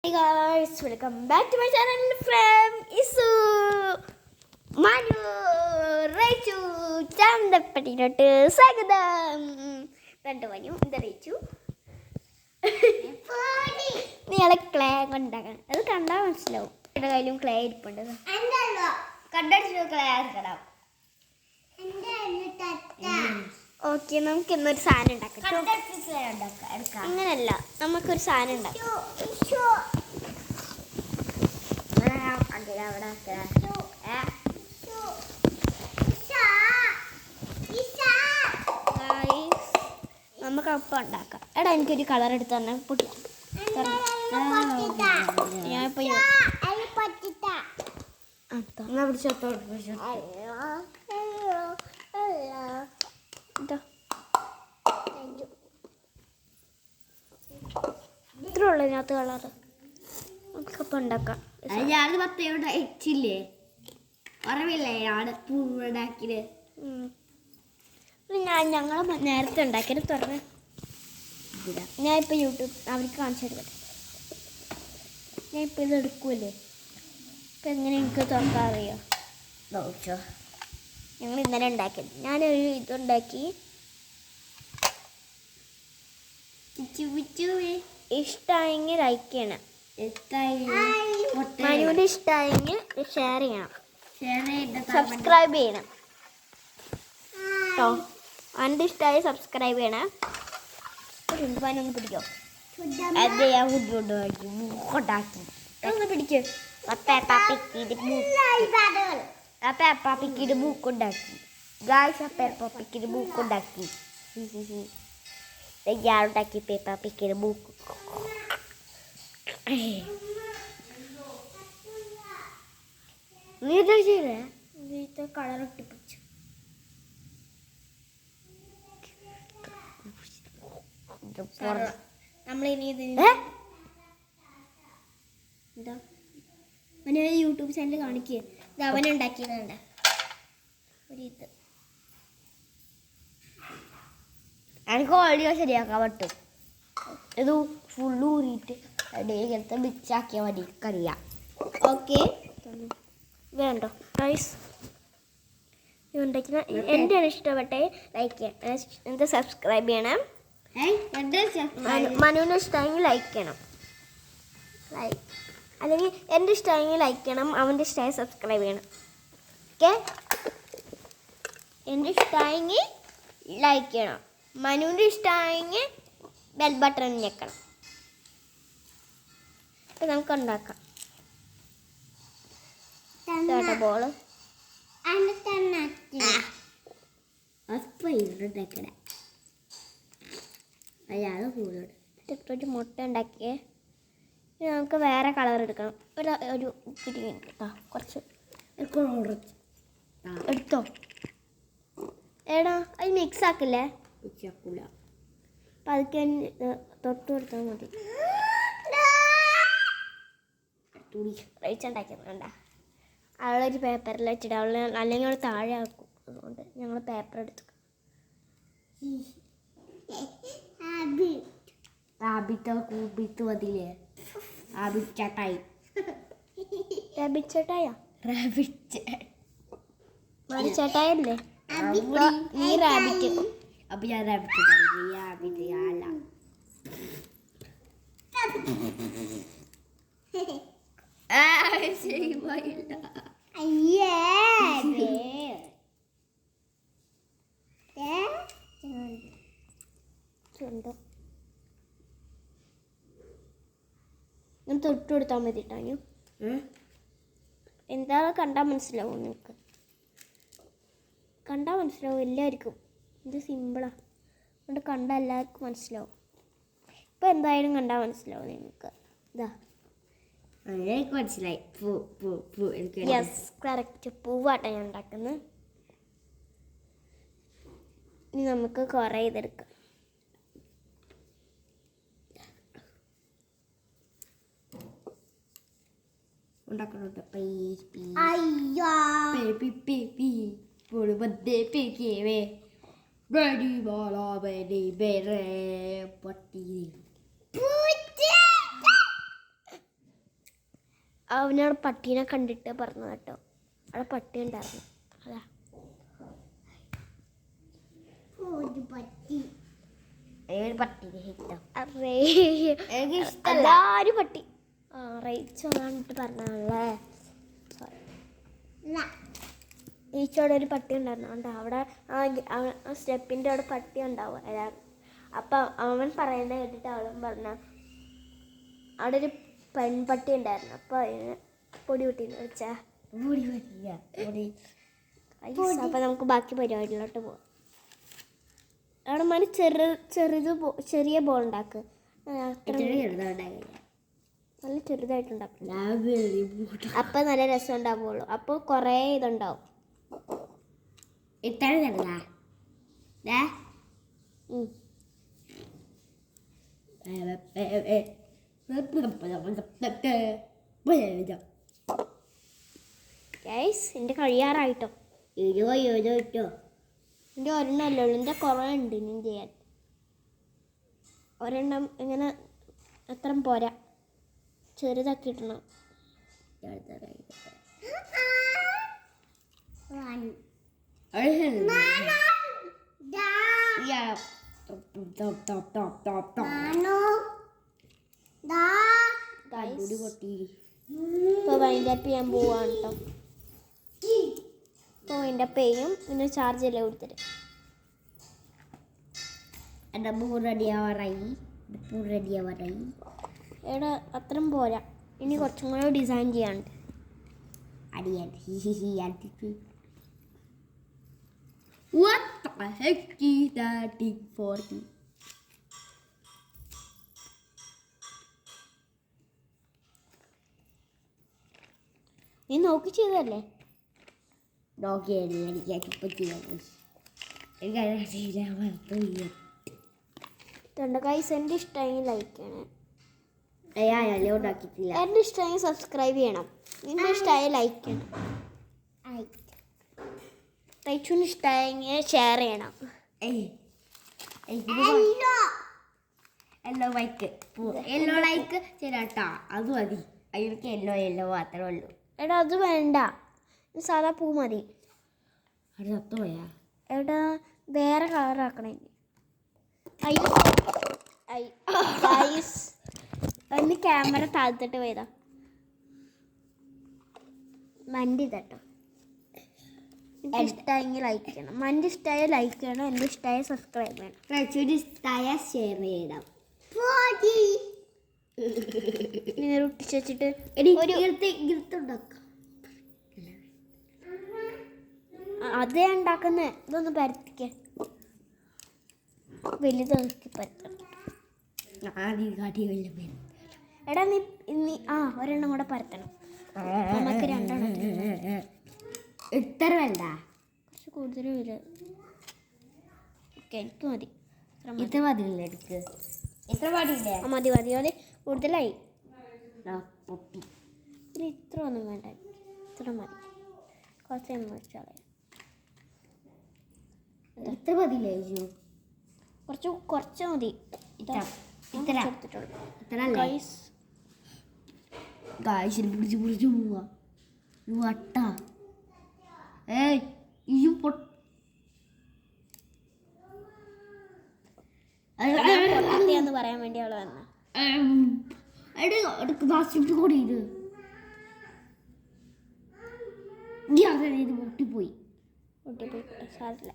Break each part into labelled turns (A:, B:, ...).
A: Hey guys, welcome back to my channel from Isu, Manu, Raichu, ചന്തപ്പട്ടിയിലോട്ട് സ്വാഗതം. രണ്ട് മനു എന്താ റേച്ചു നീളെ ക്ലേ കൊണ്ടാക്കണം. അത് കണ്ടാൽ മനസ്സിലാവും. എൻ്റെ കയ്യിലും ക്ലേ ഇരിപ്പുണ്ട്. കണ്ടടിച്ചു ക്ലേ ആക്കണം. ഓക്കെ, നമുക്ക് ഇന്നൊരു സാധനം ഉണ്ടാക്കാം. അങ്ങനല്ല, നമുക്കൊരു സാധനം ഉണ്ടാക്കാം. നമുക്ക് അപ്പം ഉണ്ടാക്കാം. എടാ, എനിക്കൊരു കളർ എടുത്ത് തന്നെ പൊട്ടിക്കും. ഞാനിപ്പോ ഇത്ര ഉള്ളു ഇതിനകത്ത് കളറ്. നമുക്കപ്പം ഉണ്ടാക്കാം.
B: ഞാൻ പത്തയോടെ എച്ചില്ലേ ഓർമ്മയില്ലേ ആണ് പൂണ്ടാക്കിയത്.
A: ഞങ്ങൾ നേരത്തെ ഉണ്ടാക്കിയത് തുറന്ന് ഞാൻ ഇപ്പം യൂട്യൂബ് അവർക്ക് കാണിച്ചു തരുന്നത്. ഞാൻ ഇപ്പം ഇത് എടുക്കൂലേ, ഇപ്പം എങ്ങനെ എനിക്ക് തുറക്കാൻ അറിയാം. ഞങ്ങൾ ഇന്നലെ ഉണ്ടാക്കിയത്. ഞാനൊരു ഇതുണ്ടാക്കി. ഇഷ്ടമായെങ്കിൽ ലൈക്ക് ചെയ്യണം. മനുവിന് ഇഷ്ടമായെങ്കിൽ ഷെയർ ചെയ്യണം. സബ്സ്ക്രൈബ് ചെയ്യണം കേട്ടോ. എൻ്റെ ഇഷ്ടമായി സബ്സ്ക്രൈബ് ചെയ്യണം. ഒന്ന് പിടിക്കോ?
B: അതെ, ഞാൻ ഉണ്ടാക്കി
A: ഒന്ന് പിടിക്കോ?
B: പേപ്പാപ്പിക്കിന്റെ മൂക്കുണ്ടാക്കി. ഗായ്സ്, പേപ്പാപ്പിക്കിന്റെ മൂക്കുണ്ടാക്കി. ഞാനുണ്ടാക്കി പേപ്പാപ്പിക്കിന്റെ മൂക്ക്. നീ എന്താ ചെയ്തേ?
A: കളർ ഒട്ടിപ്പിടിച്ചു. നമ്മളിനി എന്താ അവന് യൂട്യൂബ് ചാനൽ കാണിക്കുക. ഇത് അവനുണ്ടാക്കിയതുണ്ട് ഒരു ഇത്.
B: എനിക്ക് ഓഡിയോ ശരിയാക്കാൻ പറ്റും. ഇത് ഫുള്ള് ഊറിയിട്ട് ഇങ്ങനത്തെ മിക്സാക്കിയാൽ മതി. എനിക്കറിയാം.
A: ഓക്കെ, വേണ്ടോ ഗൈസ്? ഉണ്ടാക്കുന്ന എൻ്റെ ഇഷ്ടപ്പെട്ടെ ലൈക്ക് ചെയ്യണം, എന്താ സബ്സ്ക്രൈബ് ചെയ്യണം. മനുവിന് ഇഷ്ടമെങ്കിൽ ലൈക്ക് ചെയ്യണം. അല്ലെങ്കിൽ എൻ്റെ ഇഷ്ടമെങ്കിൽ ലൈക്ക് ചെയ്യണം, അവൻ്റെ ഇഷ്ടമായി സബ്സ്ക്രൈബ് ചെയ്യണം. ഓക്കെ, എൻ്റെ ഇഷ്ടമെങ്കിൽ ലൈക്ക് ചെയ്യണം, മനുവിൻ്റെ ഇഷ്ടമായെങ്കിൽ ബെൽ ബട്ടൺ ഞെക്കണം. അപ്പം നമുക്ക് ഉണ്ടാക്കാം. ബോള് ഒരു മുട്ട ഉണ്ടാക്കിയേ. ഇനി നമുക്ക് വേറെ കളർ എടുക്കണം. ഒരു ഇത്തിരി കുറച്ച് എടുത്തോ. എടാ, അത് മിക്സ് ആക്കില്ലേ? അപ്പം അതൊക്കെ തൊട്ട് കൊടുത്താൽ മതി. റൈച്ചുണ്ടാക്കിയതുണ്ട. അവളൊരു പേപ്പറിൽ വെച്ചിട്ട് അല്ലെങ്കിൽ അവൾ താഴെ ആക്കും. അതുകൊണ്ട് ഞങ്ങൾ പേപ്പർ എടുത്തു. ചേട്ടായല്ലേ നീ റാബിറ്റ്.
B: അപ്പൊ ഞാൻ റാബിറ്റ്
A: ഞാൻ തൊട്ട് കൊടുത്താൽ മതി ട്ടാനു. എന്താ കണ്ടാൽ മനസ്സിലാവും. നിങ്ങൾക്ക് കണ്ടാൽ മനസ്സിലാവും എല്ലാവർക്കും. ഇത് സിമ്പിളാണ്, അതുകൊണ്ട് കണ്ടാൽ എല്ലാവർക്കും മനസ്സിലാവും. ഇപ്പം എന്തായാലും കണ്ടാൽ മനസ്സിലാവും നിങ്ങൾക്ക്. ഇതാ
B: മനസ്സിലായി.
A: യെസ്, കറക്റ്റ് പൂവാട്ടാണ് ഞാൻ ഉണ്ടാക്കുന്നത്. ഇനി നമുക്ക് കുറേ ഇതെടുക്കാം.
B: ഉണ്ടാക്കണോട്ടെ.
A: അവനവിടെ പട്ടീനെ കണ്ടിട്ട് പറഞ്ഞു കേട്ടോ, അവിടെ പട്ടി ഉണ്ടായിരുന്നു. അതാ
B: ഒരു പട്ടി. ഏത് പട്ടീനെ ഇഷ്ടം? എനിക്ക് ഇഷ്ടമല്ല.
A: എല്ലാരും പട്ടി. ആ റേച്ചോന്നിട്ട് പറഞ്ഞല്ലേ. ഈച്ചോടെ ഒരു പട്ടി ഉണ്ടായിരുന്നു. ഉണ്ട് അവിടെ ആ സ്റ്റെപ്പിൻ്റെ അവിടെ പട്ടി ഉണ്ടാവും എല്ലാവരും. അപ്പം അവൻ പറയുന്നത് കേട്ടിട്ട് അവളും പറഞ്ഞ അവിടെ ഒരു പെൺപട്ടി ഉണ്ടായിരുന്നു. അപ്പോൾ അതിന് പൊടി കുട്ടീന്ന് വെച്ചാ അപ്പം നമുക്ക് ബാക്കി പരിപാടിയിലോട്ട് പോവാം. അവിടെ മണി ചെറിയ ബോൾ ഉണ്ടാക്കുക. നല്ല ചെറുതായിട്ടുണ്ടാക്കും. അപ്പം നല്ല രസം ഉണ്ടാവുള്ളൂ. അപ്പോൾ കുറേ ഇതുണ്ടാവും.
B: ഇത്ര ചെറുതാ?
A: ഗൈസ് എൻ്റെ കഴിയാറായിട്ടോ.
B: ഇരുപോ
A: എൻ്റെ ഒരെണ്ണമല്ലേ ഉള്ളൂ. എൻ്റെ കുറേ ഉണ്ട് ഇനിയും ചെയ്യാൻ. ഒരെണ്ണം ഇങ്ങനെ അത്ര പോരാ, ചെറുതാക്കി ഇടണം. ഇപ്പോൾ വൈൻഡ് അപ്പ് ചെയ്യാൻ പോവാണ് കേട്ടോ. ഇപ്പോൾ വൈൻഡ് അപ്പ് ചെയ്യും. പിന്നെ ചാർജ് എല്ലാം കൊടുത്തിട്ട്
B: എൻ്റെ പൂ റെഡിയാവാറായി.
A: ഇവിടെ അത്രയും പോരാ, ഇനി കുറച്ചും കൂടെ ഡിസൈൻ ചെയ്യാനുണ്ട്.
B: What the heck is that thing for me?
A: നീ നോക്കി ചെയ്തല്ലേ?
B: നോക്കിയല്ലേ എനിക്കിപ്പോൾ ചെയ്യാൻ.
A: രണ്ട് ഗൈസ് എൻ്റെ ഇഷ്ടമെങ്കിൽ ലൈക്ക് ചെയ്യണം.
B: ഉണ്ടാക്കിയിട്ടില്ല.
A: എൻ്റെ ഇഷ്ടമെങ്കിൽ സബ്സ്ക്രൈബ് ചെയ്യണം. നിൻ്റെ ഇഷ്ടമായ ലൈക്ക് ചെയ്യണം. റൈച്ചുവിന് ഇഷ്ടമായെങ്കിൽ ഷെയർ ചെയ്യണം.
B: യെല്ലോ ലൈക്ക് ശരിയാട്ടാ, അത് മതി. എനിക്ക് യെല്ലോ മാത്രമേ ഉള്ളൂ.
A: എടാ അത് വേണ്ട, സാധാ പൂ മതി.
B: അത് സത്തുപോയാ?
A: എടാ വേറെ കളറാക്കണേ. ഒന്ന് ക്യാമറ താഴ്ത്തിട്ട് പോയതാ. മണ്ടി തട്ടോ. എനിക്ക് ഇഷ്ടമായെങ്കിൽ ലൈക്ക് ചെയ്യണം. മണ്ടി ഇഷ്ടമായ ലൈക്ക് ചെയ്യണം. എൻ്റെ ഇഷ്ടമായ സബ്സ്ക്രൈബ് ചെയ്യണം.
B: ഇഷ്ടമായ ഷെയർ ചെയ്യണം.
A: ഇങ്ങനെ ഒട്ടിച്ച് വെച്ചിട്ട് അതേ ഉണ്ടാക്കുന്നേ. ഇതൊന്ന് പരത്തിക്ക, വലുതാക്കി പരത്തണം. എടാ നീ ഒരെണ്ണം കൂടെ പരത്തണം. നമുക്ക് രണ്ടെണ്ണം
B: ഇത്ര വേണ്ട,
A: കുറച്ച് കൂടുതൽ വരും. ഓക്കെ എനിക്ക് മതി.
B: ഇത്ര മതിയില്ല എടുക്ക്. ഇത്ര പാടില്ലേ?
A: മതി കൂടുതലായി. പിന്നെ ഇത്ര ഒന്നും വേണ്ട, ഇത്ര മതി. കുറച്ച് വെച്ചാൽ
B: ഇത്ര മതിയില്ലേ?
A: കുറച്ച് മതി.
B: പിടിച്ച് പോവാ വട്ട.
A: എന്ന് പറയാൻ വേണ്ടി അവള് വന്ന
B: ഇത് പൊട്ടിപ്പോയി.
A: സാറില്ല.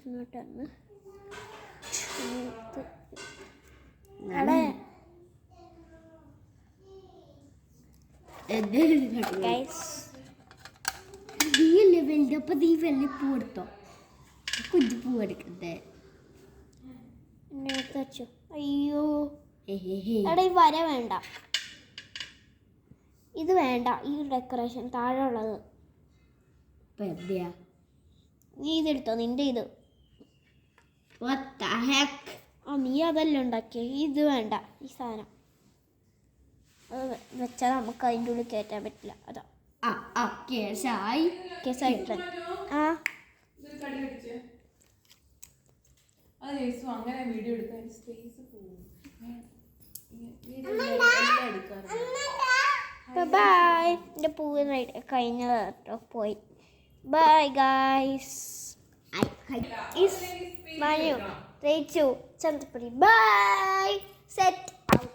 A: ഇങ്ങോട്ട് വന്ന്
B: പൂ എടുത്തോ? കുഞ്ഞു പൂ എടുക്കണ്ടേ?
A: വെച്ചു. അയ്യോ എടാ ഈ വര വേണ്ട, ഇത് വേണ്ട. ഈ ഡെക്കറേഷൻ താഴെ ഉള്ളത് നീ ഇതെടുത്തോ, നിന്റെ ഇത്. നീ അതല്ലേ ഉണ്ടാക്കിയ. ഇത് വേണ്ട, ഈ സാധനം അത് വെച്ചാൽ നമുക്ക് അതിൻ്റെ ഉള്ളിൽ കയറ്റാൻ പറ്റില്ല. അതാ കേസായിട്ട്.
C: അങ്ങനെ വീഡിയോ എടുക്കാൻ സ്പേസ് പോകും.
A: ബൈ. എൻ്റെ പൂവ് കഴിഞ്ഞത് കേട്ടോ പോയി. Bye guys. Manu Rechu Chanthappadi bye. Set out.